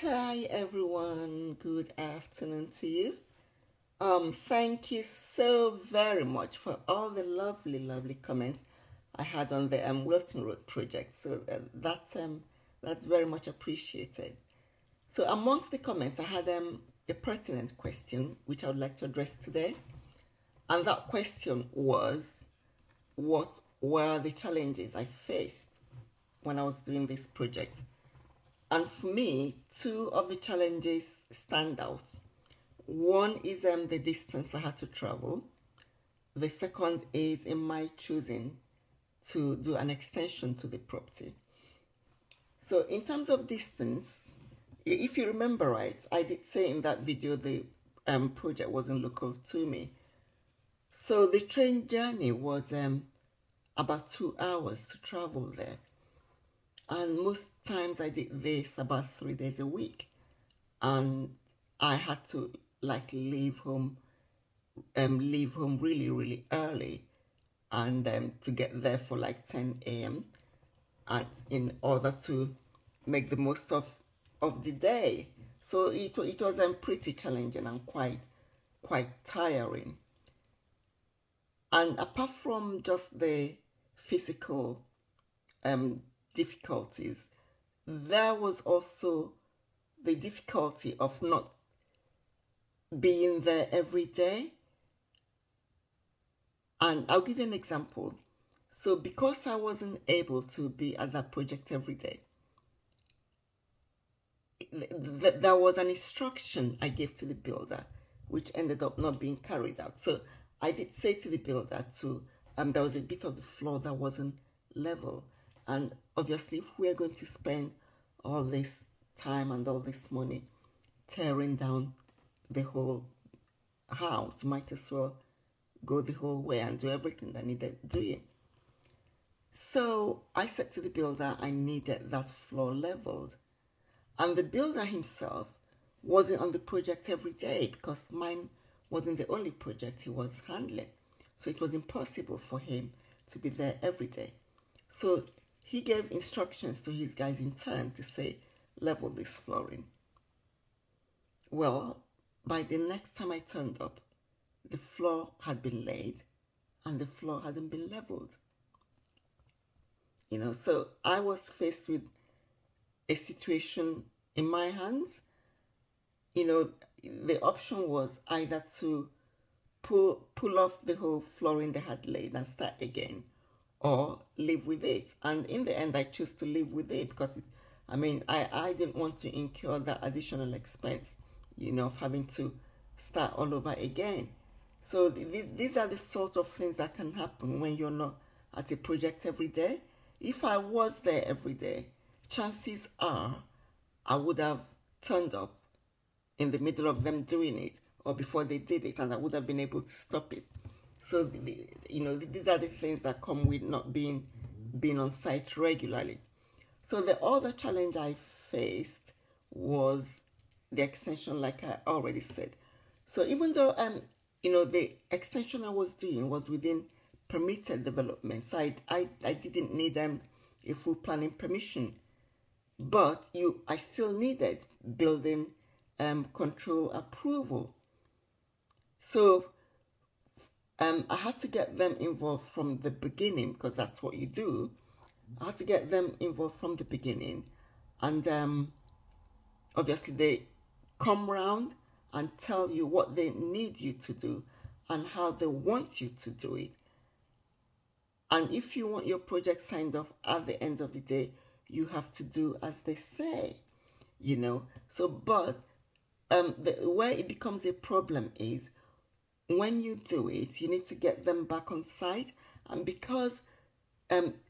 Hi everyone, good afternoon to you. Thank you so very much for all the lovely comments I had on the Wilton Road project. So that's very much appreciated. So amongst the comments, I had a pertinent question which I would like to address today, and that question was, what were the challenges I faced when I was doing this project? And for me, two of the challenges stand out. One is the distance I had to travel. The second is in my choosing to do an extension to the property. So in terms of distance, if you remember right, I did say in that video the project wasn't local to me. So the train journey was about 2 hours to travel there. And most times I did this about 3 days a week. And I had to like leave home really early, and to get there for like 10 a.m. and in order to make the most of the day. So it was pretty challenging and quite tiring. And apart from just the physical um, difficulties, there was also the difficulty of not being there every day. And I'll give you an example. So, because I wasn't able to be at that project every day, there was an instruction I gave to the builder, which ended up not being carried out. So, I did say to the builder there was a bit of the floor that wasn't level, and obviously, if we are going to spend all this time and all this money tearing down the whole house, might as well go the whole way and do everything that needed doing. So I said to the builder I needed that floor leveled. And the builder himself wasn't on the project every day because mine wasn't the only project he was handling. So it was impossible for him to be there every day. So he gave instructions to his guys in turn to say, level this flooring. Well, by the next time I turned up, the floor had been laid and the floor hadn't been leveled. So I was faced with a situation in my hands. The option was either to pull off the whole flooring they had laid and start again, or live with it. And in the end, I chose to live with it because I didn't want to incur that additional expense, of having to start all over again. So these are the sort of things that can happen when you're not at a project every day. If I was there every day, chances are I would have turned up in the middle of them doing it or before they did it, and I would have been able to stop it. So these are the things that come with not being on site regularly. So the other challenge I faced was the extension, like I already said. So even though the extension I was doing was within permitted development, so I didn't need a full planning permission, but I still needed building control approval. So I had to get them involved from the beginning because that's what you do. I had to get them involved from the beginning, and obviously they come round and tell you what they need you to do and how they want you to do it. And if you want your project signed off at the end of the day, you have to do as they say, So, but where it becomes a problem is when you do it, you need to get them back on site. And because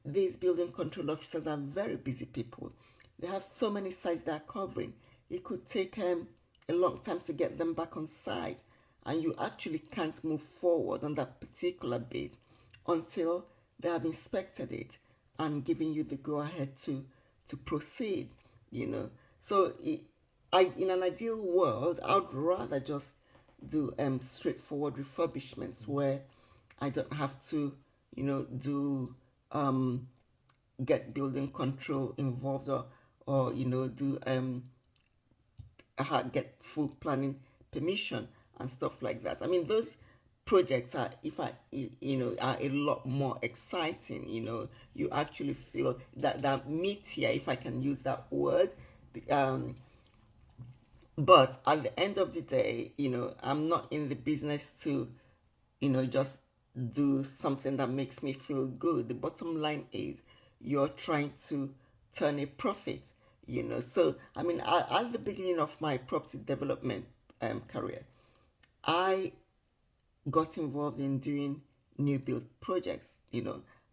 these building control officers are very busy people, they have so many sites they're covering. It could take a long time to get them back on site, and you actually can't move forward on that particular bit until they have inspected it and given you the go-ahead to proceed. So in an ideal world, I'd rather just do straightforward refurbishments where I don't have to do get building control involved, or do get full planning permission and stuff like that. I mean, those projects are, if I, are a lot more exciting. You actually feel that meatier, if I can use that word. Um, but at the end of the day, I'm not in the business to, just do something that makes me feel good. The bottom line is you're trying to turn a profit. So, I mean, at the beginning of my property development career, I got involved in doing new build projects.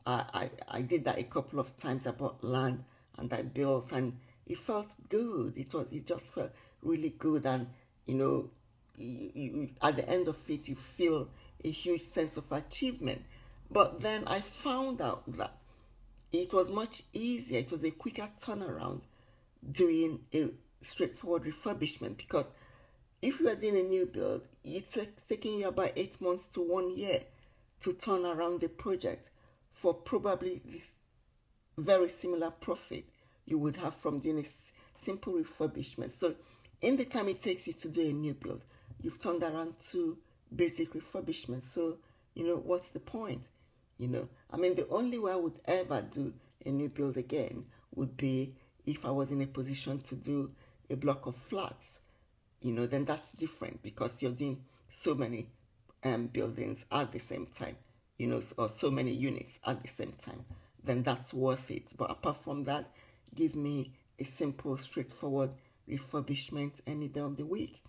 I did that a couple of times. I bought land and I built, and it felt good. It just felt really good, and you know, at the end of it, you feel a huge sense of achievement. But then I found out that it was much easier. It was a quicker turnaround doing a straightforward refurbishment, because if you are doing a new build, it's taking you about 8 months to 1 year to turn around the project for probably this very similar profit you would have from doing a simple refurbishment. So, in the time it takes you to do a new build, you've turned around two basic refurbishments. So, what's the point? I mean, the only way I would ever do a new build again would be if I was in a position to do a block of flats. Then that's different, because you're doing so many buildings at the same time, or so many units at the same time. Then that's worth it. But apart from that, give me a simple, straightforward refurbishment any day of the week.